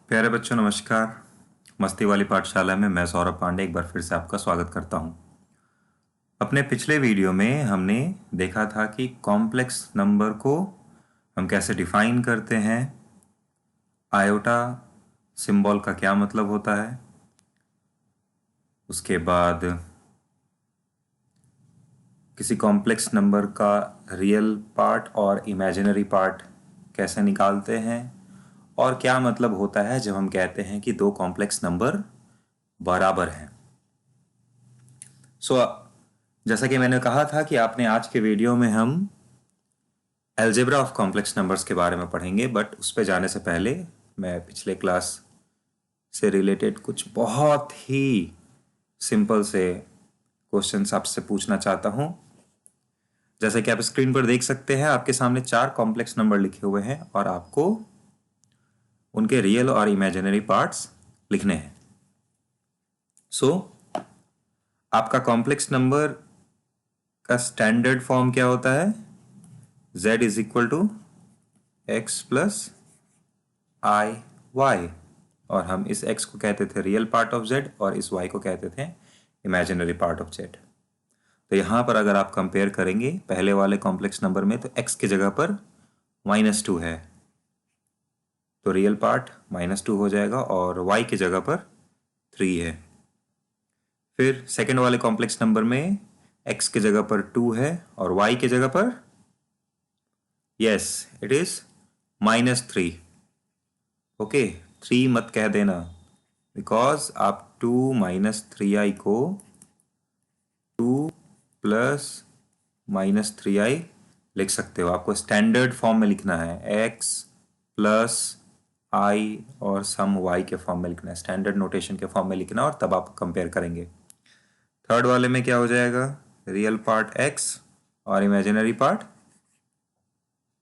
प्यारे बच्चों नमस्कार। मस्ती वाली पाठशाला में मैं सौरभ पांडे एक बार फिर से आपका स्वागत करता हूं। अपने पिछले वीडियो में हमने देखा था कि कॉम्प्लेक्स नंबर को हम कैसे डिफाइन करते हैं, आयोटा सिंबल का क्या मतलब होता है, उसके बाद किसी कॉम्प्लेक्स नंबर का रियल पार्ट और इमेजिनरी पार्ट कैसे निकालते हैं, और क्या मतलब होता है जब हम कहते हैं कि दो कॉम्प्लेक्स नंबर बराबर हैं। जैसा कि मैंने कहा था कि आपने आज के वीडियो में हम अलजेब्रा ऑफ कॉम्प्लेक्स नंबर्स के बारे में पढ़ेंगे, बट उस पर जाने से पहले मैं पिछले क्लास से रिलेटेड कुछ बहुत ही सिंपल से क्वेश्चंस आपसे पूछना चाहता हूं। जैसे कि आप स्क्रीन पर देख सकते हैं, आपके सामने 4 कॉम्प्लेक्स नंबर लिखे हुए हैं और आपको उनके रियल और इमेजिनरी पार्ट्स लिखने हैं। आपका कॉम्प्लेक्स नंबर का स्टैंडर्ड फॉर्म क्या होता है? z is equal to x plus i y, और हम इस x को कहते थे रियल पार्ट ऑफ z और इस y को कहते थे इमेजिनरी पार्ट ऑफ z। तो यहां पर अगर आप कंपेयर करेंगे पहले वाले कॉम्प्लेक्स नंबर में, तो x की जगह पर -2 है, तो रियल पार्ट -2 हो जाएगा, और y की जगह पर 3 है। फिर सेकेंड वाले कॉम्प्लेक्स नंबर में x की जगह पर 2 है और y की जगह पर इट इज -3। ओके, 3 मत कह देना, बिकॉज आप 2 - 3i को 2 प्लस -3i लिख सकते हो। आपको स्टैंडर्ड फॉर्म में लिखना है, x प्लस आई और सम y के फॉर्म में लिखना है, स्टैंडर्ड नोटेशन के फॉर्म में लिखना, और तब आप कंपेयर करेंगे। थर्ड वाले में क्या हो जाएगा? रियल पार्ट x और इमेजिनरी पार्ट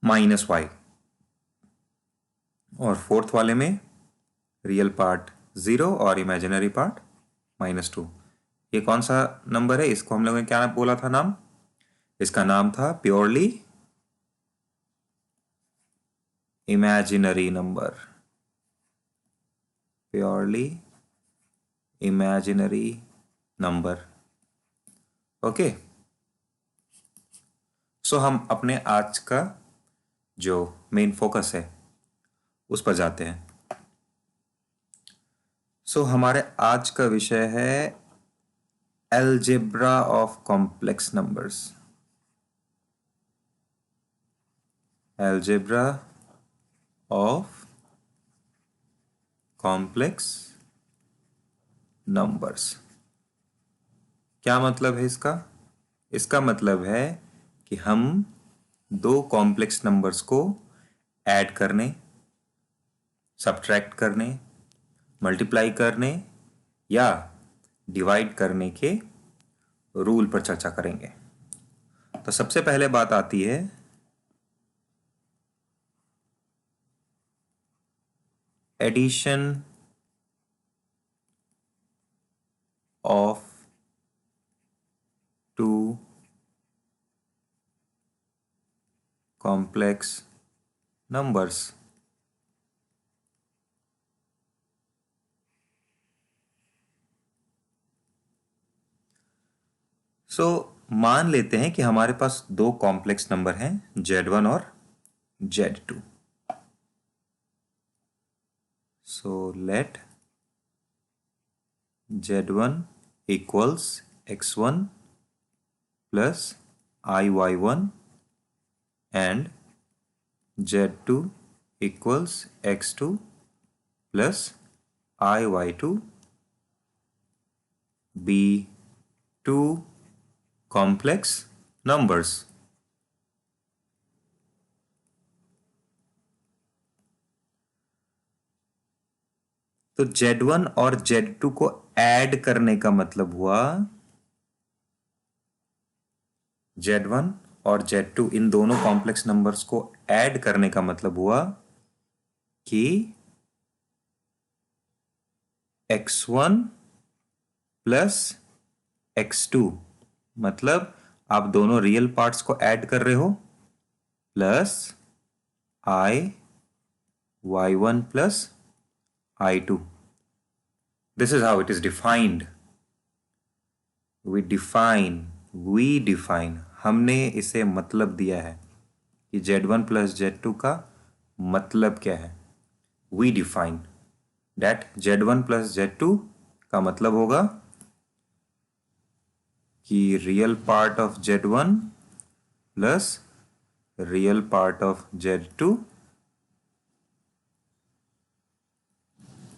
-y, और फोर्थ वाले में रियल पार्ट 0 और इमेजिनरी पार्ट -2। ये कौन सा नंबर है? इसको हम लोगों ने क्या बोला था नाम? इसका नाम था purely imaginary number, purely imaginary number. Okay, so हम अपने आज का जो मेन फोकस है उस पर जाते हैं। हमारे आज का विषय है algebra of complex numbers. Algebra of complex numbers, क्या मतलब है इसका? इसका मतलब है कि हम दो कॉम्प्लेक्स नंबर्स को ऐड करने, सब्ट्रैक्ट करने, मल्टीप्लाई करने या डिवाइड करने के रूल पर चर्चा करेंगे। तो सबसे पहले बात आती है addition of two complex numbers. मान लेते हैं कि हमारे पास दो कॉम्प्लेक्स नंबर हैं, Z1 और Z2। Let Z1 equals x1 plus iy1 and Z2 equals x2 plus iy2 be two complex numbers। तो Z1 और Z2 को ऐड करने का मतलब हुआ, Z1 और Z2 इन दोनों कॉम्प्लेक्स नंबर्स को ऐड करने का मतलब हुआ कि x1 प्लस x2, मतलब आप दोनों रियल पार्ट्स को ऐड कर रहे हो, plus i y1 plus I2. This is how it is defined. We define, हमने इसे मतलब दिया है कि Z1 plus Z2 का मतलब क्या है. We define that Z1 plus Z2 का मतलब होगा कि real part of Z1 plus real part of Z2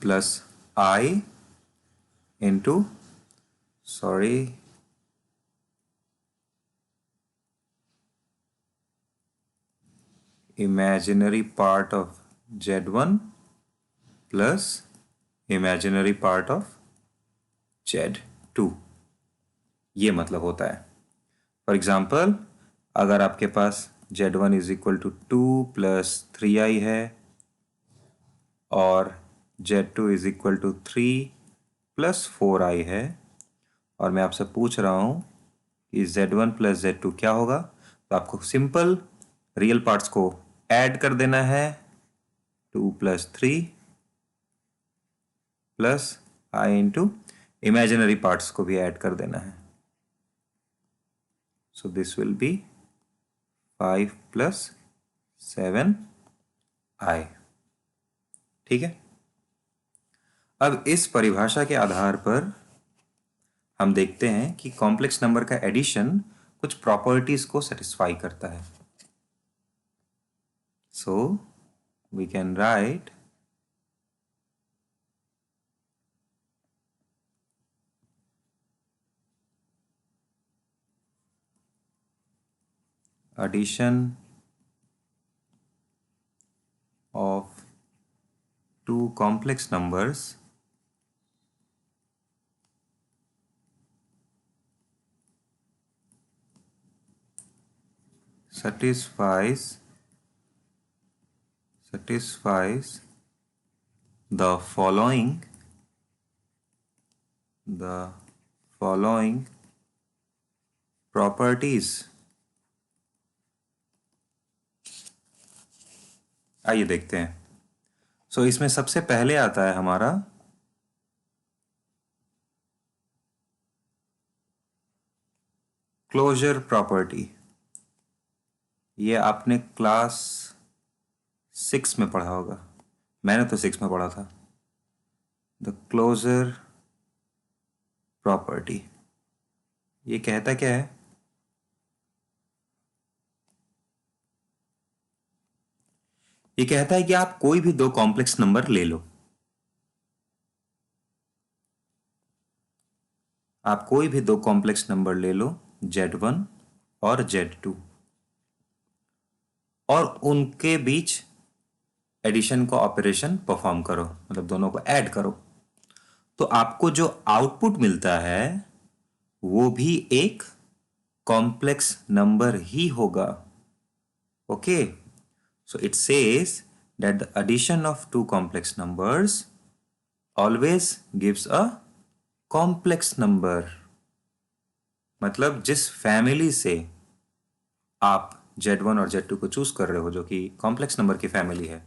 plus I into, sorry, imaginary part of Z1 plus imaginary part of Z2. ये मतलब होता है. फॉर एग्जाम्पल, अगर आपके पास Z1 is equal to 2 plus 3i है और Z2 is equal to 3 plus 4i है और मैं आपसे पूछ रहा हूँ कि Z1 प्लस Z2 क्या होगा, तो आपको सिंपल रियल पार्ट्स को ऐड कर देना है. 2 plus 3 plus i into imaginary parts को भी ऐड कर देना है. So this will be 5 plus 7i. ठीक है. अब इस परिभाषा के आधार पर हम देखते हैं कि कॉम्प्लेक्स नंबर का एडिशन कुछ प्रॉपर्टीज को सेटिस्फाई करता है. So we can write addition of two complex numbers satisfies the following properties. आइए देखते हैं. सो इसमें सबसे पहले आता है हमारा क्लोजर प्रॉपर्टी. ये आपने क्लास 6 में पढ़ा होगा. मैंने तो 6 में पढ़ा था. द क्लोजर प्रॉपर्टी ये कहता क्या है? ये कहता है कि आप कोई भी दो कॉम्प्लेक्स नंबर ले लो. आप कोई भी दो कॉम्प्लेक्स नंबर ले लो Z1 और Z2 और उनके बीच एडिशन का ऑपरेशन परफॉर्म करो, मतलब दोनों को ऐड करो. तो आपको जो आउटपुट मिलता है वो भी एक कॉम्प्लेक्स नंबर ही होगा. Okay. So it says that the addition of two complex numbers always gives a complex number. मतलब जिस फैमिली से आप Z1 और Z2 को चूज कर रहे हो जो कि कॉम्प्लेक्स नंबर की फैमिली है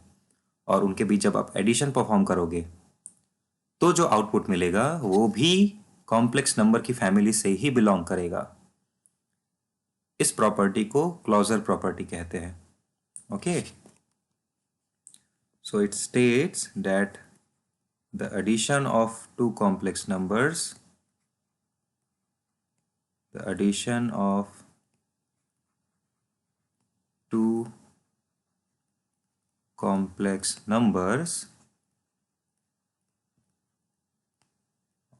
और उनके बीच जब आप एडिशन परफॉर्म करोगे तो जो आउटपुट मिलेगा वो भी कॉम्प्लेक्स नंबर की फैमिली से ही बिलोंग करेगा. इस प्रॉपर्टी को क्लोजर प्रॉपर्टी कहते हैं. Okay. So it states that the addition of two complex numbers, the addition of two complex numbers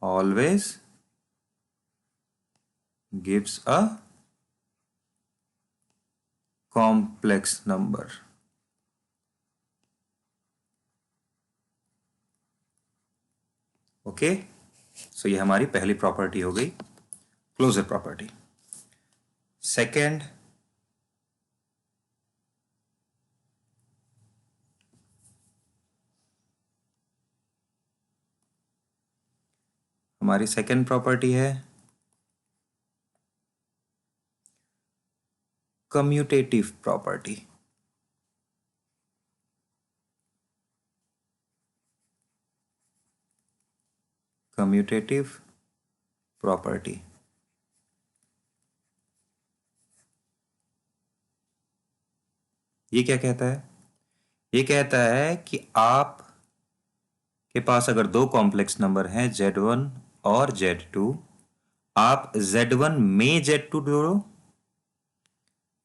always gives a complex number. Okay. So ये हमारी पहली प्रॉपर्टी हो गई क्लोजर प्रॉपर्टी. सेकेंड, हमारी second property है commutative property. Commutative property. ये क्या कहता है? ये कहता है कि आप के पास अगर दो कॉम्प्लेक्स नंबर हैं Z1 और Z2, आप Z1 में Z2 जोड़ो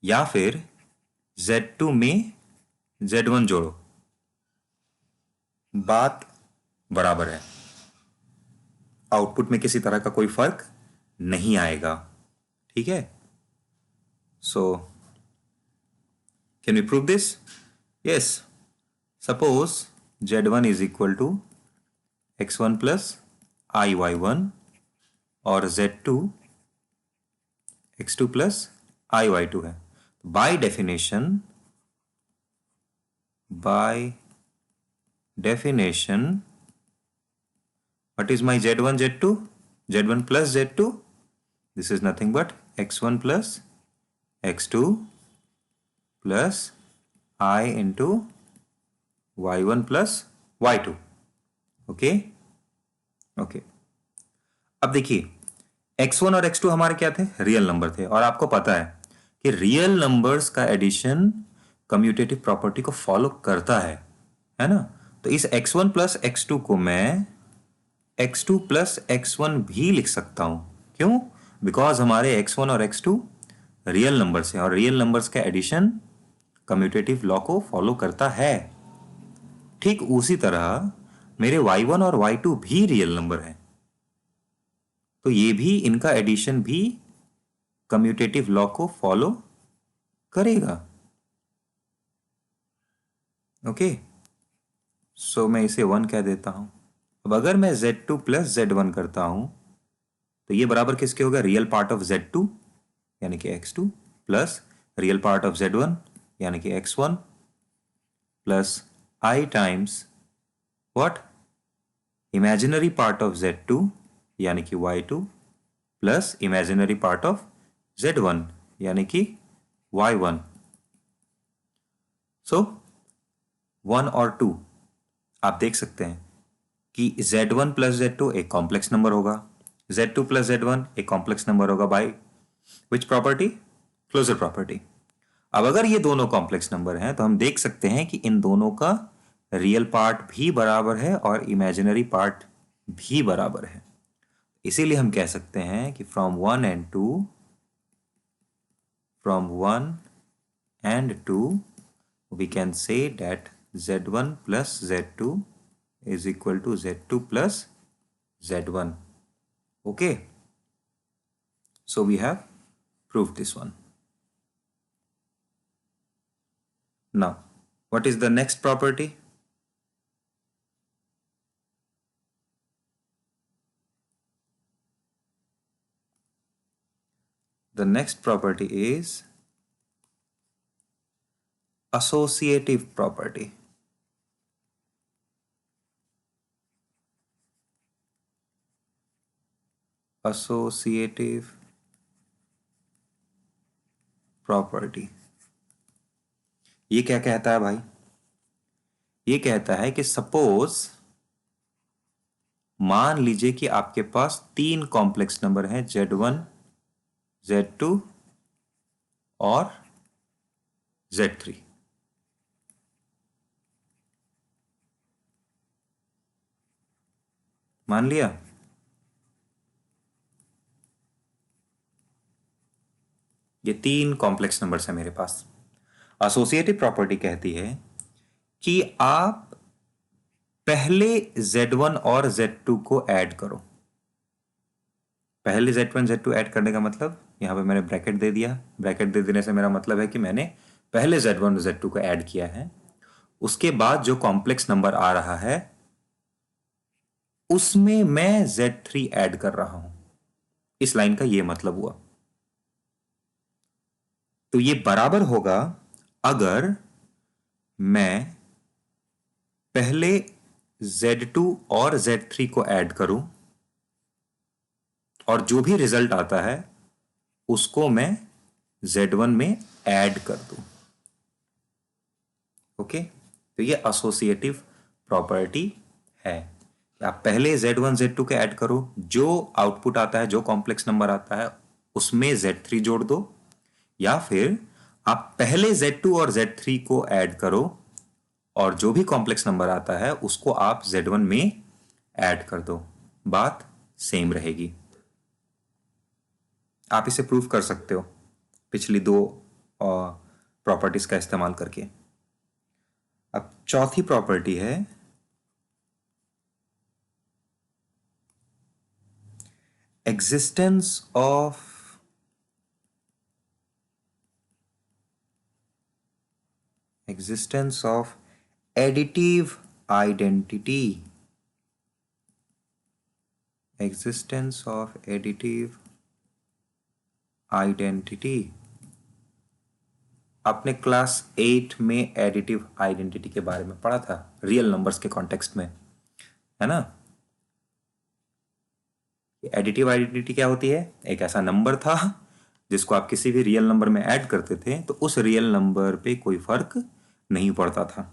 या फिर Z2 में Z1 जोड़ो, बात बराबर है, आउटपुट में किसी तरह का कोई फर्क नहीं आएगा। ठीक है? So can we prove this? Yes. Suppose Z1 is equal to x1 plus IY1 और Z2 x2 प्लस IY2 है। By definition what is my Z1 Z2? Z1 plus Z2, this is nothing but x1 plus x2 plus I into y1 plus y2। Okay okay, अब देखिए x1 और x2 हमारे क्या थे? Real number थे, और आपको पता है कि रियल नंबर्स का एडिशन कम्यूटेटिव प्रॉपर्टी को फॉलो करता है ना? तो इस x1 प्लस x2 को मैं x2 प्लस x1 भी लिख सकता हूं। क्यों? बिकॉज हमारे x1 और x2 रियल नंबर्स हैं, और रियल नंबर्स का एडिशन कम्यूटेटिव लॉ को फॉलो करता है। ठीक उसी तरह मेरे y1 और y2 भी रियल नंबर हैं, तो ये भी, इनका एडिशन भी कम्यूटेटिव लॉ को फॉलो करेगा। ओके, सो मैं इसे 1 कह देता हूं। अब अगर मैं Z2 प्लस Z1 करता हूं तो ये बराबर किसके होगा? रियल पार्ट ऑफ Z2 यानी कि x2 plus real part of Z1 यानी कि x1 plus I times what? Imaginary part of Z2 यानी कि y2 plus imaginary part of Z1 यानी कि y1। सो 1 और 2 आप देख सकते हैं कि Z1 प्लस Z2 एक कॉम्प्लेक्स नंबर होगा, Z2 प्लस Z1 एक कॉम्प्लेक्स नंबर होगा by which property? Closure property. अब अगर ये दोनों कॉम्प्लेक्स नंबर हैं तो हम देख सकते हैं कि इन दोनों का रियल पार्ट भी बराबर है और इमेजिनरी पार्ट भी बराबर है। इसीलिए हम कह सकते हैं कि from 1 and 2 we can say that Z1 plus Z2 is equal to Z2 plus Z1. Okay, so we have proved this one. Now what is the next property? The next property is associative property. Associative property ये क्या कहता है भाई? ये कहता है कि suppose मान लीजिए कि आपके पास 3 कॉम्प्लेक्स नंबर हैं Z1, Z2 और Z3। मान लिया? ये 3 कॉम्प्लेक्स नंबर्स हैं मेरे पास। एसोसिएटिव प्रॉपर्टी कहती है कि आप पहले Z1 और Z2 को ऐड करो। पहले Z1 Z2 ऐड करने का मतलब, यहां पे मैंने ब्रैकेट दे दिया। ब्रैकेट दे देने से मेरा मतलब है कि मैंने पहले Z1 और Z2 को ऐड किया है। उसके बाद जो कॉम्प्लेक्स नंबर आ रहा है उसमें मैं Z3 ऐड कर रहा हूं। इस लाइन का यह मतलब हुआ। तो ये बराबर होगा अगर मैं पहले Z2 और Z3 को ऐड करूं और जो भी रिजल्ट आता है उसको मैं Z1 में ऐड कर दूं। ओके, तो ये एसोसिएटिव प्रॉपर्टी है। आप पहले Z1 Z2 के ऐड करो, जो आउटपुट आता है, जो कॉम्प्लेक्स नंबर आता है उसमें Z3 जोड़ दो, या फिर आप पहले Z2 और Z3 को ऐड करो और जो भी कॉम्प्लेक्स नंबर आता है उसको आप Z1 में ऐड कर दो, बात सेम रहेगी। आप इसे प्रूव कर सकते हो पिछली दो प्रॉपर्टीज का इस्तेमाल करके। अब चौथी प्रॉपर्टी है existence of additive identity. Existence of additive identity. आपने क्लास 8 में एडिटिव आइडेंटिटी के बारे में पढ़ा था, रियल नंबर्स के कॉन्टेक्स्ट में, है ना। एडिटिव आइडेंटिटी क्या होती है? एक ऐसा नंबर था जिसको आप किसी भी रियल नंबर में ऐड करते थे तो उस रियल नंबर पे कोई फर्क नहीं पड़ता था,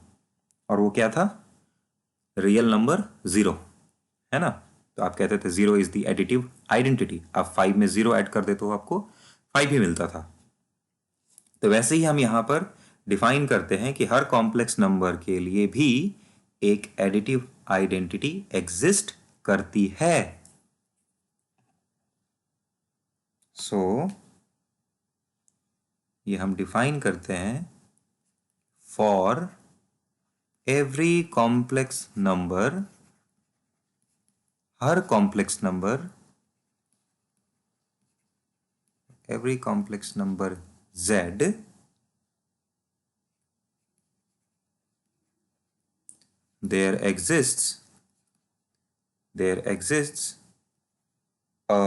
और वो क्या था? रियल नंबर जीरो, है ना। तो आप कहते थे zero is the additive identity. आप 5 में जीरो ऐड कर देते हो, आपको 5 ही मिलता था। तो वैसे ही हम यहां पर डिफाइन करते हैं कि हर कॉम्प्लेक्स नंबर के लिए भी एक एडिटिव आइडेंटिटी एग्जिस्ट करती है। सो ये हम डिफाइन करते हैं for every complex number, her complex number, every complex number z, there exists a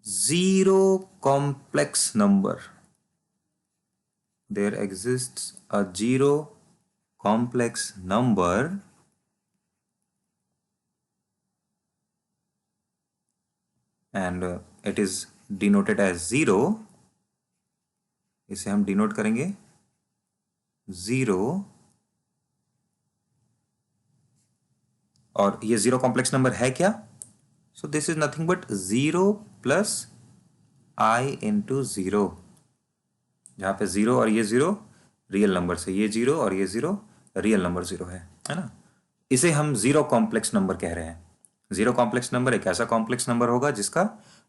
zero complex number. There exists a zero complex number and it is denoted as zero. इसे हम denote करेंगे zero, और ये zero complex number है क्या? So this is nothing but zero plus i into zero, जहां पे zero और ये जीरो रियल नंबर से, ये जीरो और ये जीरो रियल नंबर जीरो है ना। इसे हम जीरो कॉम्प्लेक्स नंबर कह रहे हैं। जीरो कॉम्प्लेक्स नंबर एक ऐसा कॉम्प्लेक्स नंबर होगा जिसका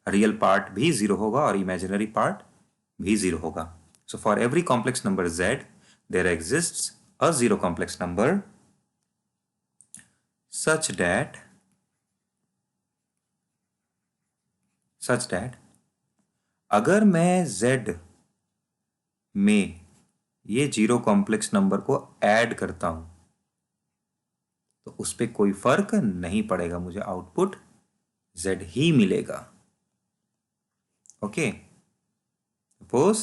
रियल पार्ट भी जीरो होगा और इमेजिनरी पार्ट भी जीरो होगा। So for every complex number z there exists a zero complex number such that अगर मैं z में ये जीरो कॉम्प्लेक्स नंबर को ऐड करता हूं तो उस पर कोई फर्क नहीं पड़ेगा, मुझे आउटपुट z ही मिलेगा। Okay, suppose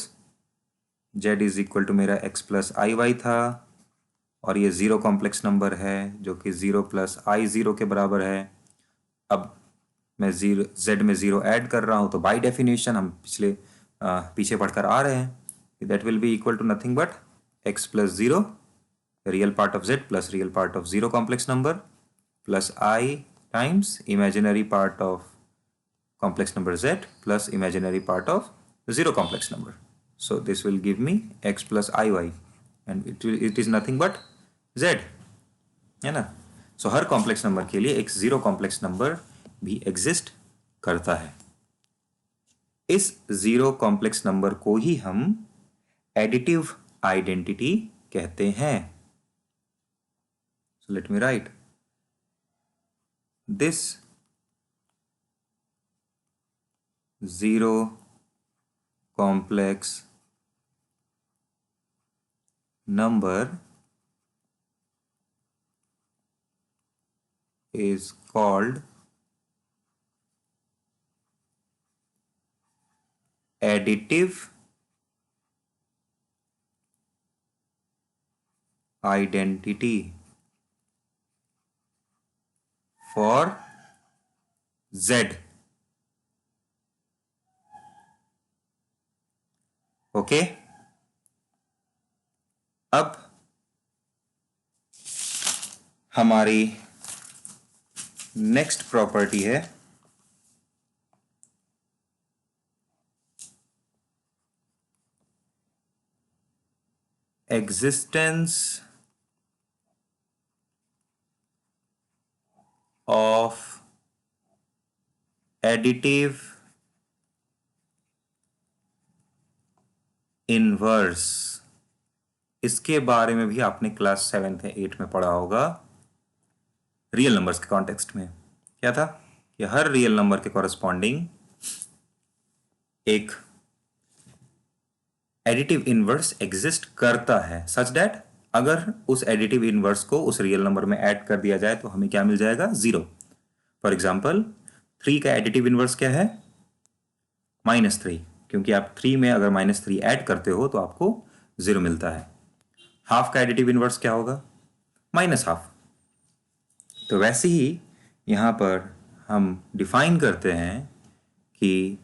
z is equal to मेरा x प्लस आई वाई था, और ये जीरो कॉम्प्लेक्स नंबर है जो कि जीरो प्लस आई जीरो के बराबर है। अब मैं जीरो z में जीरो ऐड कर रहा हूं तो बाय डेफिनेशन हम पीछे पढ़कर आ रहे हैं, that will be equal to nothing but x plus zero real part of z plus real part of zero complex number plus i times imaginary part of complex number z plus imaginary part of zero complex number. So this will give me x plus iy and it is nothing but z, है ना। So हर complex number के लिए एक zero complex number भी exist करता है। इस zero complex number को ही हम एडिटिव आइडेंटिटी कहते हैं। So let me right this zero complex number is called additive identity for z। Okay, अब हमारी नेक्स्ट प्रॉपर्टी है एग्जिस्टेंस ऑफ एडिटिव इनवर्स। इसके बारे में भी आपने क्लास 7th या 8th में पढ़ा होगा रियल नंबर्स के कॉन्टेक्स्ट में। क्या था कि हर रियल नंबर के कॉरेस्पॉन्डिंग एक एडिटिव इनवर्स एग्जिस्ट करता है सच दैट अगर उस एडिटिव इनवर्स को उस रियल नंबर में ऐड कर दिया जाए तो हमें क्या मिल जाएगा? 0। फॉर एग्जाम्पल 3 का एडिटिव इनवर्स क्या है? -3, क्योंकि आप 3 में अगर -3 ऐड करते हो तो आपको 0 मिलता है। हाफ का एडिटिव इनवर्स क्या होगा? -12। तो वैसे ही यहाँ पर हम डिफाइन करते हैं कि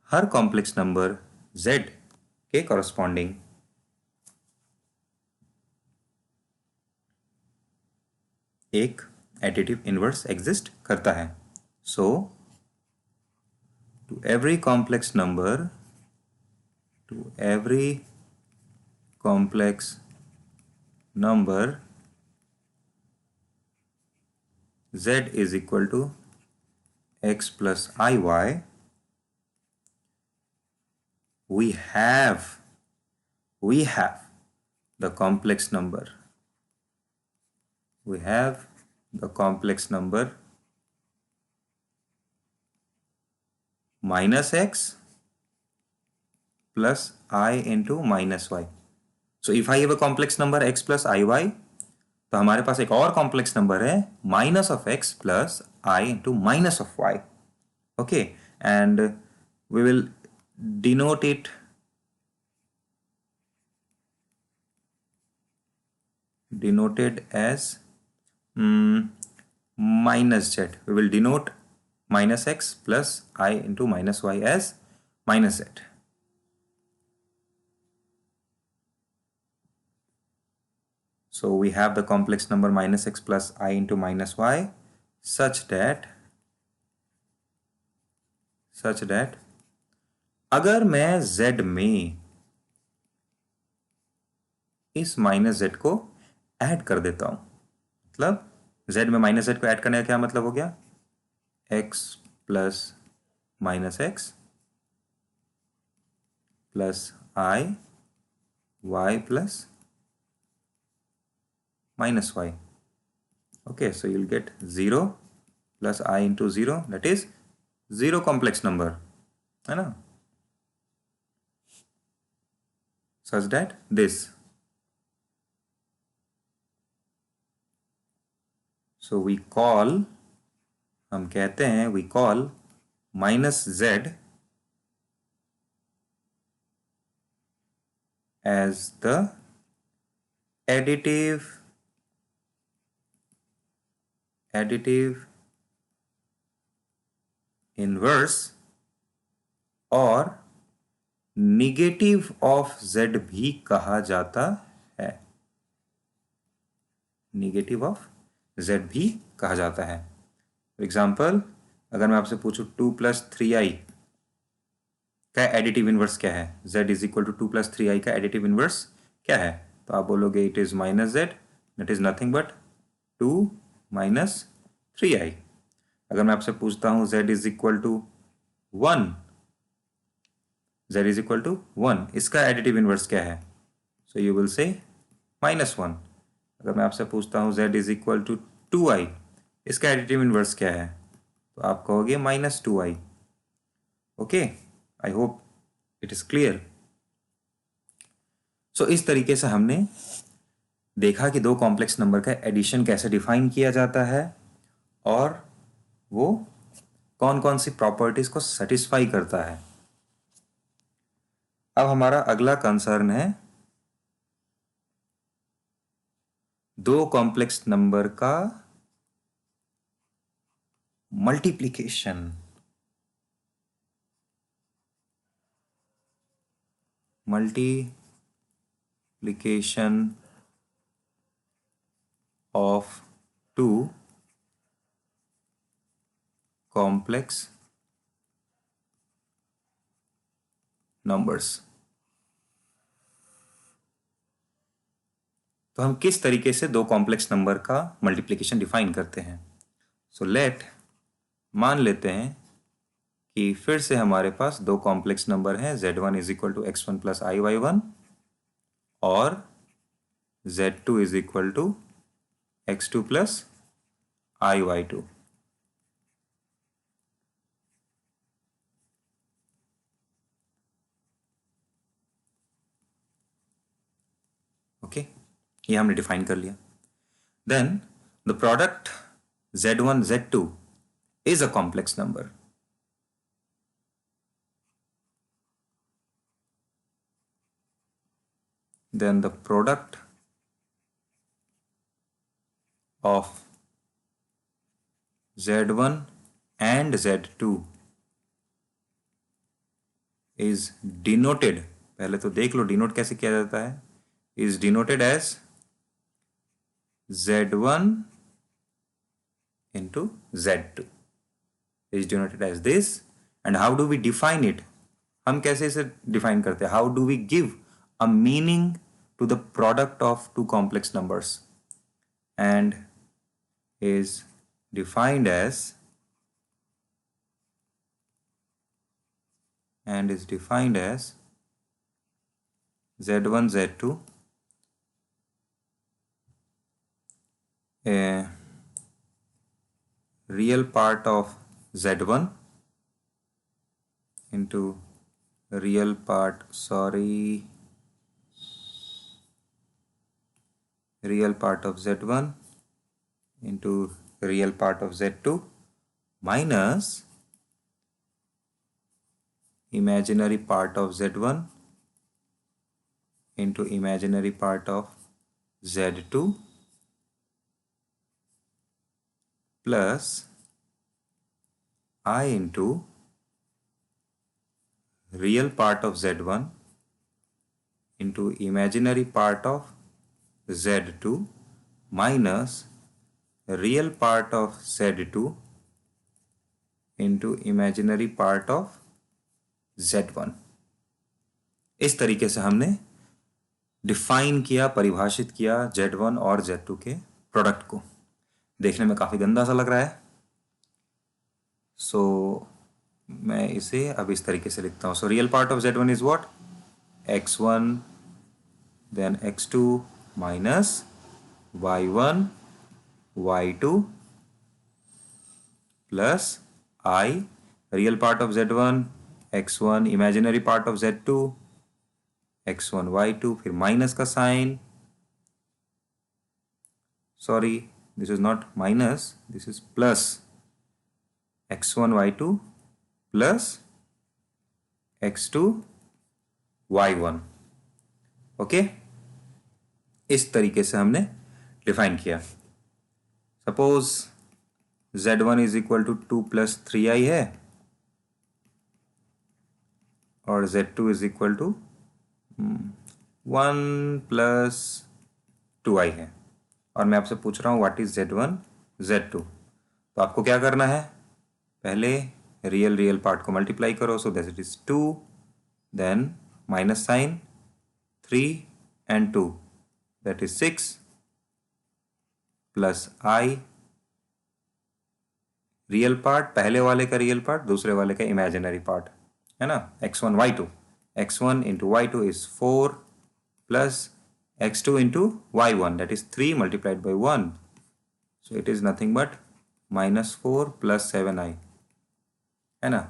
हर कॉम्प्लेक्स नंबर z के कॉरस्पॉन्डिंग एक एडिटिव इनवर्स एग्जिस्ट करता है। So to every complex number z is equal to x plus iy, we have the complex number minus x plus I into minus y. So if I have a complex number x plus iy, तो हमारे पास एक और complex number है minus of x plus i into minus of y. Okay, and we will denote it denoted as minus z. We will denote minus x plus I into minus y as minus z. So we have the complex number minus x plus I into minus y such that अगर मैं z में इस minus z को add कर देता हूं, मतलब z में माइनस z को ऐड करने का क्या मतलब हो गया? x plus minus x plus i y plus minus y. Okay, so you'll get 0 plus I into 0, that is 0 complex number, है ना? Such that this. So we call, हम कहते हैं we call minus z as the additive inverse और negative of z भी कहा जाता है। निगेटिव ऑफ z भी कहा जाता है। फॉर एग्जाम्पल अगर मैं आपसे पूछूं 2 प्लस 3i का एडिटिव इनवर्स क्या है? z is equal to 2 plus 3i का एडिटिव इनवर्स क्या है? तो आप बोलोगे it is minus z, that is nothing but 2 minus 3i। अगर मैं आपसे पूछता हूं z is equal to 1, z is equal to 1, इसका एडिटिव इनवर्स क्या है? सो यू विल से -1। अगर मैं आपसे पूछता हूं z is equal to 2i, इसका एडिटिव इनवर्स क्या है? तो आप कहोगे -2i। Okay, I hope it is clear. So इस तरीके से हमने देखा कि दो कॉम्प्लेक्स नंबर का एडिशन कैसे डिफाइन किया जाता है और वो कौन कौन सी प्रॉपर्टीज को सेटिस्फाई करता है। अब हमारा अगला कंसर्न है दो कॉम्प्लेक्स नंबर का multiplication. of two complex numbers. तो हम किस तरीके से दो कॉम्प्लेक्स नंबर का मल्टीप्लिकेशन डिफाइन करते हैं? सो लेट मान लेते हैं कि फिर से हमारे पास दो कॉम्प्लेक्स नंबर हैं, z1 is equal to x1 plus i y one और z2 is equal to x2 plus i y two. Okay, ये हमने डिफाइन कर लिया। Then the product z1 z2 is a complex number. Then the product of z1 and z2 is denoted, पहले तो देख लो denote कैसे किया जाता है, is denoted as z1 into z2 is denoted as this. And how do we define it? हम कैसे इसे डिफाइन करते हैं? How do we give a meaning to the product of two complex numbers? And is defined as z1 z2 a real part of z1 into real part of z1 into real part of z2 minus imaginary part of z1 into imaginary part of z2 plus I into real part of z1 into imaginary part of z2 minus real part of z2 into imaginary part of z1। इस तरीके से हमने define किया, परिभाषित किया z1 और z2 के product को। देखने में काफी गंदा सा लग रहा है, सो मैं इसे अब इस तरीके से लिखता हूं। So real part of z1 is what? x1 then x2 minus y1 y2 plus i। Real part of z1 x1, imaginary part of z2 x1 y2, फिर माइनस का sign, sorry this is not minus, this is plus x1 y2 plus x2 y1। Okay, इस तरीके से हमने define किया। Suppose z1 is equal to 2 plus 3i है और z2 is equal to 1 plus 2i है, और मैं आपसे पूछ रहा हूँ व्हाट इज z1 z2। तो आपको क्या करना है? पहले रियल पार्ट को मल्टीप्लाई करो, so that it is 2, then minus sign 3 and 2 that is 6 plus i। Real part पहले वाले का रियल पार्ट, दूसरे वाले का इमेजिनरी पार्ट है ना, x1 y2, x1 into y2 is 4 plus x2 into y1 that is 3 multiplied by 1, so it is nothing but -4 plus 7i है ना।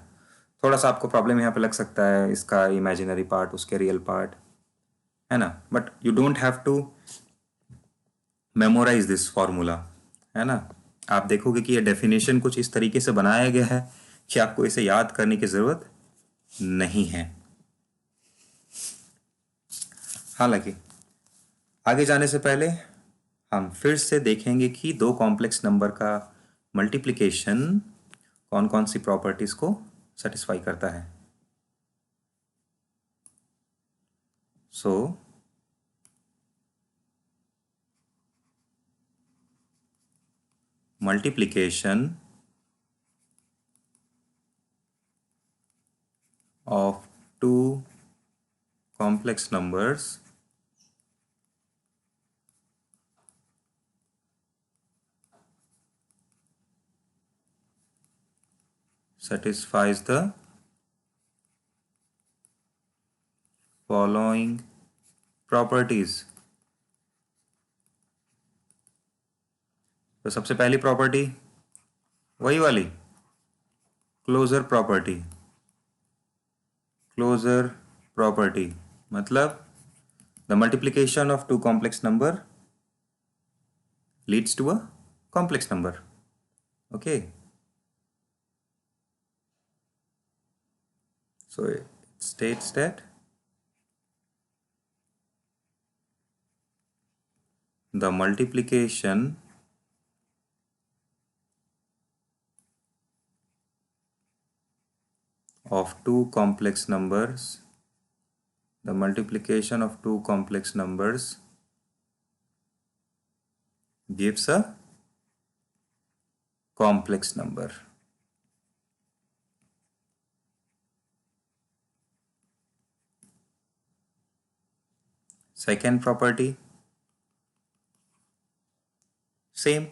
थोड़ा सा आपको प्रॉब्लम यहाँ पे लग सकता है, इसका इमेजिनरी पार्ट उसके रियल पार्ट है ना, but you don't have to memorise this formula है ना। आप देखोगे कि ये डेफिनेशन कुछ इस तरीके से बनाया गया है कि आपको इसे याद करने की जरूरत नहीं है। हालांकि आगे जाने से पहले हम फिर से देखेंगे कि दो कॉम्प्लेक्स नंबर का मल्टीप्लिकेशन कौन कौन सी प्रॉपर्टीज को सेटिस्फाई करता है। सो multiplication complex numbers satisfies the following properties. तो सबसे पहली प्रॉपर्टी वही वाली क्लोजर प्रॉपर्टी। क्लोजर प्रॉपर्टी मतलब the multiplication of two complex number leads to a complex number. Okay, so it states that the multiplication of two complex numbers gives a complex number. Second property, same,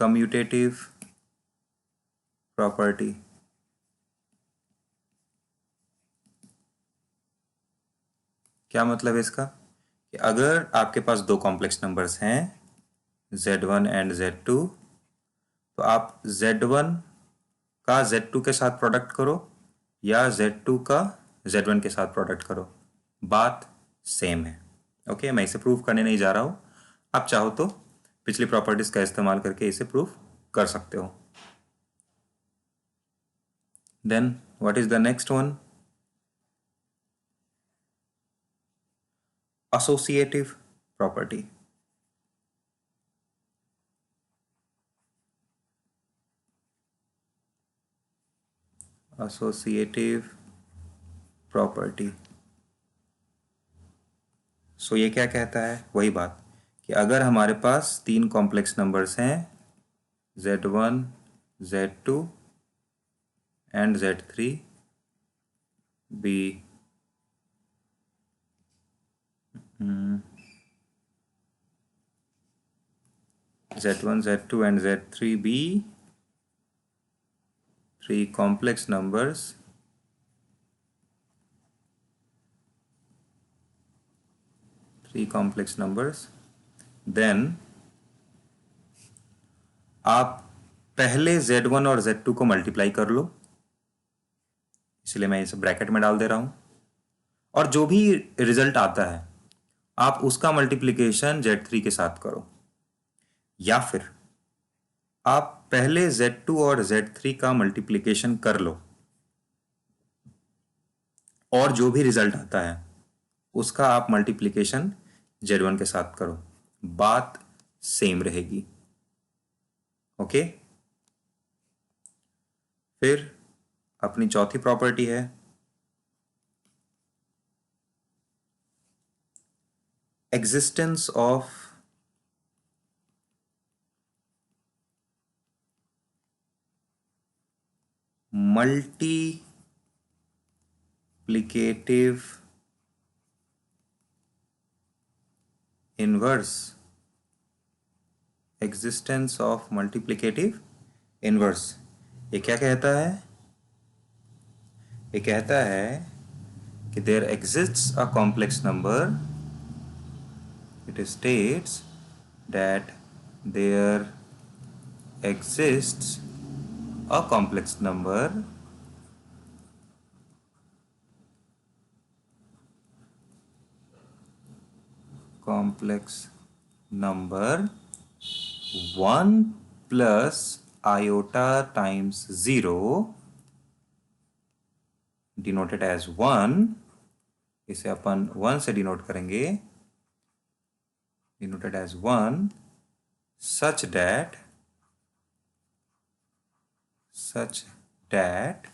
commutative property। क्या मतलब है इसका कि अगर आपके पास दो complex numbers हैं Z1 and Z2, तो आप Z1 का Z2 के साथ प्रोडक्ट करो या Z2 का Z1 के साथ प्रोडक्ट करो, बात सेम है। ओके, मैं इसे प्रूव करने नहीं जा रहा हूँ, आप चाहो तो पिछली प्रॉपर्टीज का इस्तेमाल करके इसे प्रूव कर सकते हो। Then what is the next one? associative property। associative property, so ये क्या कहता है? वही बात कि अगर हमारे पास तीन कॉम्प्लेक्स नंबर्स हैं Z1, Z2 and Z3 be Z1, Z2 and Z3 be three complex numbers then आप पहले Z1 और Z2 को मल्टीप्लाई कर लो, इसलिए मैं इसे ब्रैकेट में डाल दे रहा हूं, और जो भी रिजल्ट आता है आप उसका मल्टीप्लिकेशन Z3 के साथ करो, या फिर आप पहले Z2 और Z3 का मल्टीप्लिकेशन कर लो और जो भी रिजल्ट आता है उसका आप मल्टीप्लिकेशन Z1 के साथ करो, बात सेम रहेगी। ओके, फिर अपनी चौथी प्रॉपर्टी है existence of multiplicative inverse। existence of multiplicative inverse ये क्या कहता है? ये कहता है कि there exists a complex number, it states that there exists a complex number complex number 1 plus iota times 0 denoted as 1, इसे अपन 1 से डिनोट करेंगे, डिनोटेड एज 1 such that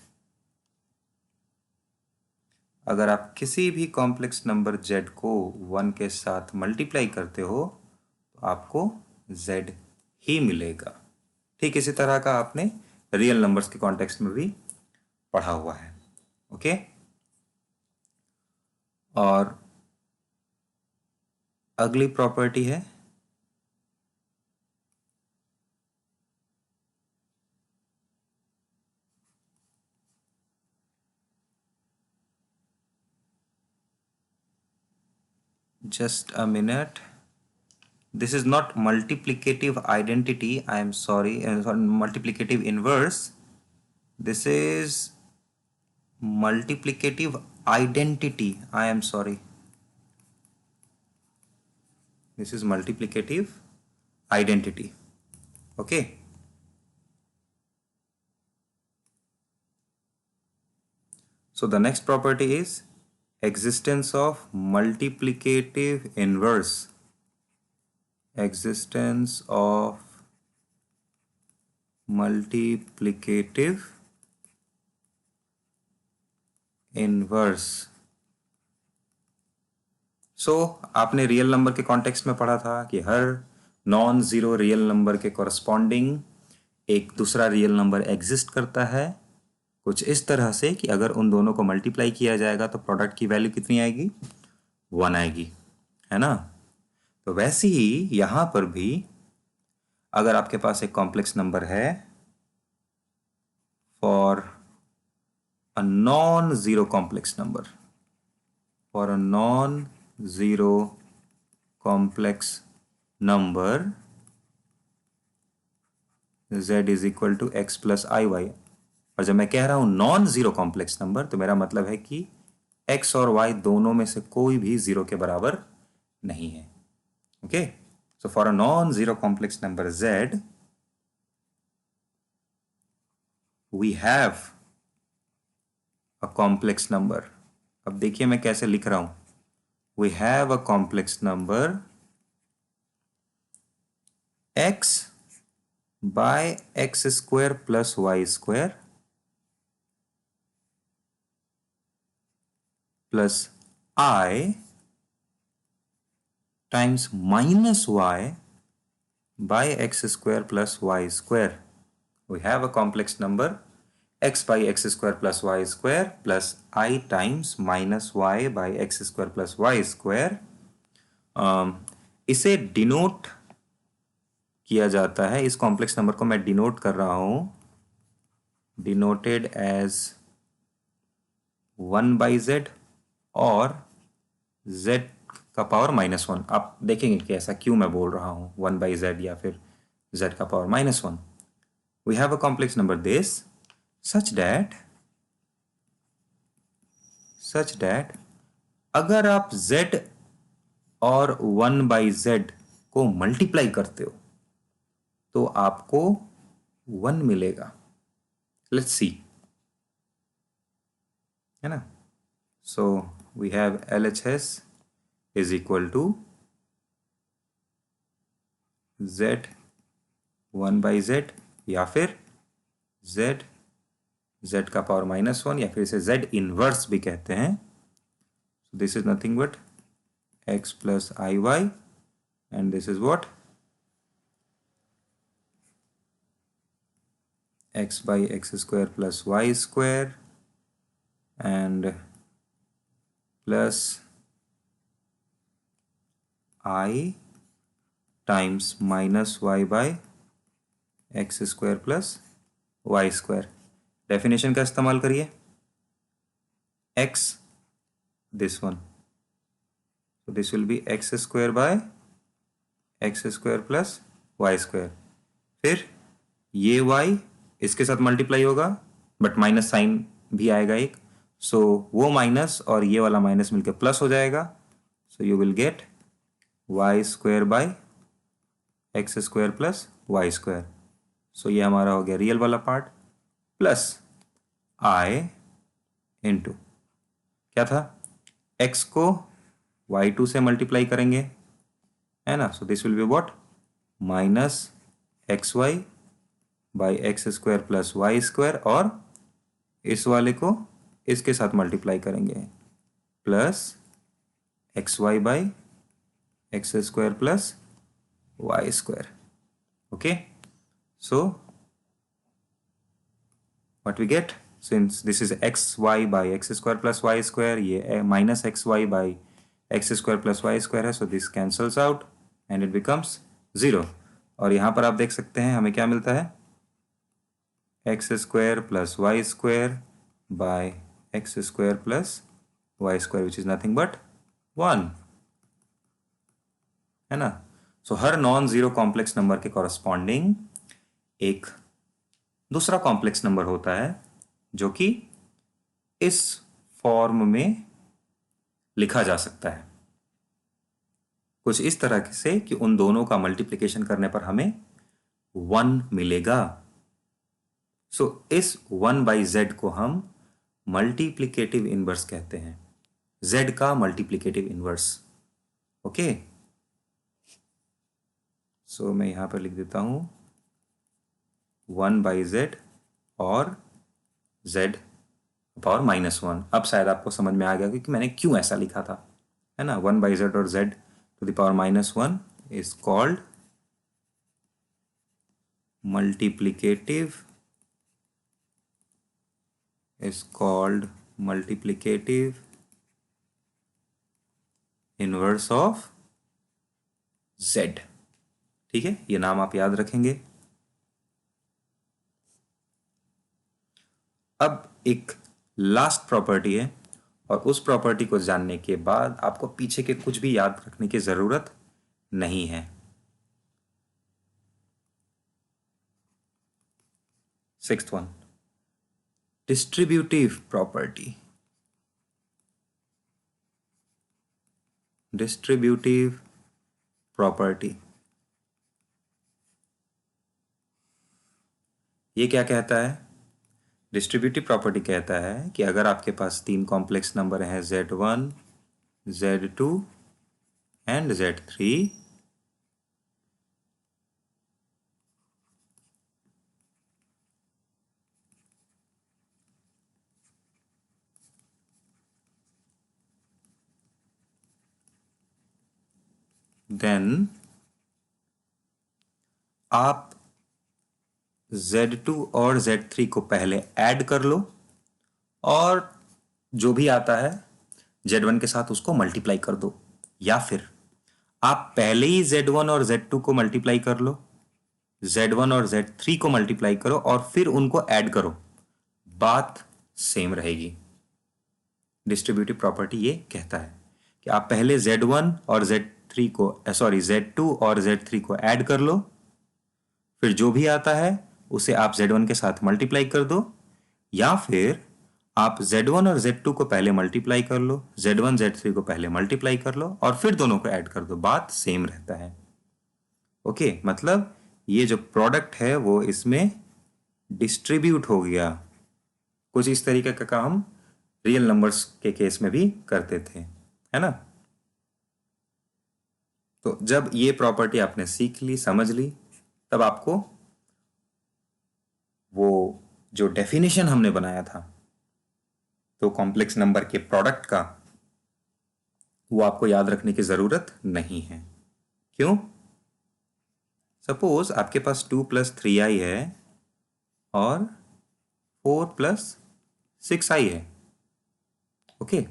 अगर आप किसी भी कॉम्प्लेक्स नंबर z को 1 के साथ मल्टीप्लाई करते हो तो आपको z ही मिलेगा। ठीक इसी तरह का आपने रियल नंबर्स के कॉन्टेक्स्ट में भी पढ़ा हुआ है। ओके, और अगली प्रॉपर्टी है just a minute. This is not multiplicative identity, I am sorry, multiplicative inverse. This is multiplicative identity, I am sorry. This is multiplicative identity. Okay. So the next property is existence of multiplicative inverse. Existence of multiplicative inverse. So आपने real number के context में पढ़ा था कि हर non zero real number के corresponding एक दूसरा real number exist करता है कुछ इस तरह से कि अगर उन दोनों को मल्टीप्लाई किया जाएगा तो प्रोडक्ट की वैल्यू कितनी आएगी? 1 आएगी, है ना? तो वैसे ही यहां पर भी अगर आपके पास एक कॉम्प्लेक्स नंबर है for a non zero complex number, for a non-zero complex number z is equal to x plus iy. और जब मैं कह रहा हूं नॉन जीरो कॉम्प्लेक्स नंबर तो मेरा मतलब है कि x और y दोनों में से कोई भी जीरो के बराबर नहीं है. Okay, so for a non zero complex number z we have a complex number. अब देखिए मैं कैसे लिख रहा हूं. We have a complex number x by x square plus y square plus I times minus y by x square plus y square. We have a complex number x by x square plus y square plus I times minus y by x square plus y square. इसे denote किया जाता है, इस complex number को मैं denote कर रहा हूं, डिनोटेड एज 1 बाई जेड और z का पावर -1. आप देखेंगे कि ऐसा क्यों मैं बोल रहा हूं 1 बाई जेड या फिर z का power -1. We have a complex number this such that अगर आप z और 1 बाई जेड को मल्टीप्लाई करते हो तो आपको 1 मिलेगा. लेट्स सी, है ना? So we have LHS is equal to z 1 by z या फिर z का पावर -1 या फिर इसे z इनवर्स भी कहते हैं. This is nothing but x plus i y and this is what x by x square plus y square and plus I times minus y by x square plus y square. Definition का इस्तेमाल करिए. x this one, so this will be x square by x square plus y square. फिर ये y इसके साथ multiply होगा but minus sign भी आएगा एक, सो वो माइनस और ये वाला माइनस मिलकर प्लस हो जाएगा. So you will get Y square by x square plus Y square. So ये हमारा हो गया रियल वाला पार्ट प्लस आई इंटू क्या था, x को y2 से मल्टीप्लाई करेंगे, है ना? So this will be what minus X Y by X square plus Y square और इस वाले को इसके साथ मल्टीप्लाई करेंगे plus X Y by X square plus Y square. Okay, so what we get since this is X Y by X square plus Y square, ये minus X Y by X square plus Y square है, so this cancels out and it becomes 0। और यहाँ पर आप देख सकते हैं हमें क्या मिलता है, x square plus Y square by x square plus Y square which is nothing but 1, है ना। सो हर नॉन जीरो कॉम्प्लेक्स नंबर के कॉरस्पॉन्डिंग एक दूसरा कॉम्प्लेक्स नंबर होता है जो कि इस फॉर्म में लिखा जा सकता है, कुछ इस तरह से कि उन दोनों का मल्टीप्लिकेशन करने पर हमें 1 मिलेगा। सो इस 1 बाई जेड को हम मल्टीप्लिकेटिव इनवर्स कहते हैं, जेड का मल्टीप्लिकेटिव इनवर्स। ओके, सो मैं यहां पर लिख देता हूं 1 बाई जेड और जेड पावर -1। अब शायद आपको समझ में आ गया कि मैंने क्यों ऐसा लिखा था, है ना। 1 बाई जेड और z to the power -1 is called multiplicative inverse of z। ठीक है, ये नाम आप याद रखेंगे। अब एक लास्ट प्रॉपर्टी है, और उस प्रॉपर्टी को जानने के बाद आपको पीछे के कुछ भी याद रखने की जरूरत नहीं है। Sixth one, distributive property. Distributive property ये क्या कहता है? डिस्ट्रीब्यूटिव प्रॉपर्टी कहता है कि अगर आपके पास 3 कॉम्प्लेक्स नंबर हैं Z1, Z2 and Z3, then आप Z2 और Z3 को पहले ऐड कर लो, और जो भी आता है Z1 के साथ उसको मल्टीप्लाई कर दो, या फिर आप पहले ही Z1 और Z2 को मल्टीप्लाई कर लो, Z1 और Z3 को मल्टीप्लाई करो और फिर उनको ऐड करो, बात सेम रहेगी। डिस्ट्रीब्यूटिव प्रॉपर्टी ये कहता है कि आप पहले Z1 और Z3 को Z2 और Z3 को ऐड कर लो, फिर जो भी आता है उसे आप Z1 के साथ मल्टीप्लाई कर दो, या फिर आप Z1 और Z2 को पहले मल्टीप्लाई कर लो, Z1 Z3 को पहले मल्टीप्लाई कर लो और फिर दोनों को ऐड कर दो, बात सेम रहता है। ओके, मतलब ये जो प्रोडक्ट है वो इसमें डिस्ट्रीब्यूट हो गया। कुछ इस तरीके का काम रियल नंबर्स के केस में भी करते थे, है ना। तो जब ये प्रॉपर्टी आपने सीख ली, समझ ली, तब आपको वो जो डेफिनेशन हमने बनाया था तो कॉम्प्लेक्स नंबर के प्रोडक्ट का, वो आपको याद रखने की जरूरत नहीं है। क्यों? सपोज आपके पास 2 + 3i है और 4 + 6i है। ओके,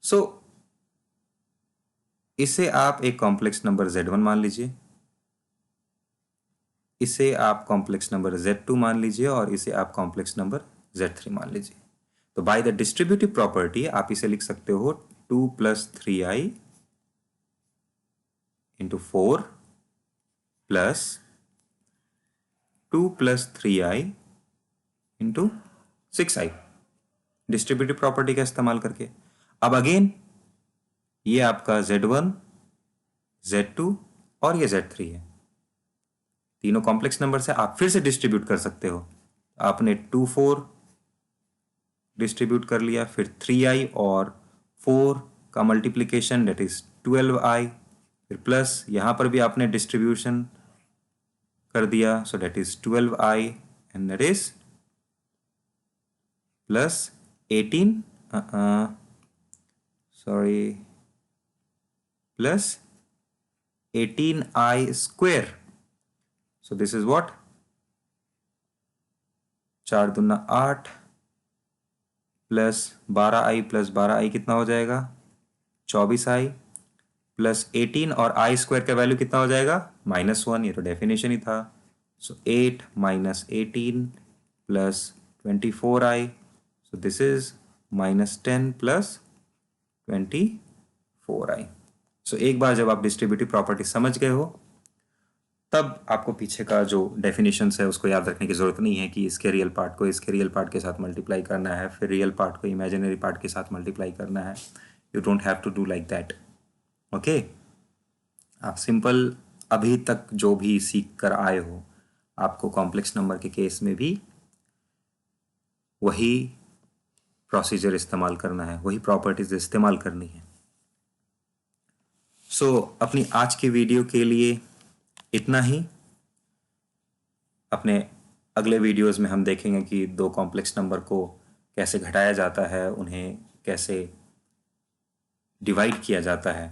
सो इसे आप एक कॉम्प्लेक्स नंबर Z1 मान लीजिए, इसे आप कॉम्प्लेक्स नंबर Z2 मान लीजिए, और इसे आप कॉम्प्लेक्स नंबर Z3 मान लीजिए। तो बाय द डिस्ट्रीब्यूटिव प्रॉपर्टी आप इसे लिख सकते हो 2 + 3i into 4 plus 2 + 3i into 6i, distributive property का इस्तेमाल करके। अब अगेन ये आपका Z1, Z2 और ये Z3 है, तीनों कॉम्प्लेक्स नंबर से आप फिर से डिस्ट्रीब्यूट कर सकते हो। आपने 2 4 डिस्ट्रीब्यूट कर लिया, फिर 3i और 4 का मल्टीप्लीकेशन दैट इज 12i, फिर प्लस यहाँ पर भी आपने डिस्ट्रीब्यूशन कर दिया, so that is 12i and that is plus 18 plus 18i square. So this is what, 4 दूना 8 प्लस 12i प्लस 12i कितना हो जाएगा 24i प्लस 18 और आई स्क्वायर का वैल्यू कितना हो जाएगा -1, ये तो डेफिनेशन ही था। सो 8 minus 18 plus 24i, so this is -10 plus 24i। सो एक बार जब आप डिस्ट्रीब्यूटिव प्रॉपर्टी समझ गए हो तब आपको पीछे का जो डेफिनेशंस है उसको याद रखने की ज़रूरत नहीं है कि इसके रियल पार्ट को इसके रियल पार्ट के साथ मल्टीप्लाई करना है, फिर रियल पार्ट को इमेजिनरी पार्ट के साथ मल्टीप्लाई करना है। You don't have to do like that. Okay, आप सिंपल अभी तक जो भी सीख कर आए हो आपको कॉम्प्लेक्स नंबर के केस में भी वही प्रोसीजर इस्तेमाल करना है, वही प्रॉपर्टीज इस्तेमाल करनी है। सो अपनी आज की वीडियो के लिए इतना ही। अपने अगले वीडियोस में हम देखेंगे कि दो कॉम्प्लेक्स नंबर को कैसे घटाया जाता है, उन्हें कैसे डिवाइड किया जाता है।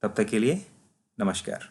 तब तक के लिए नमस्कार।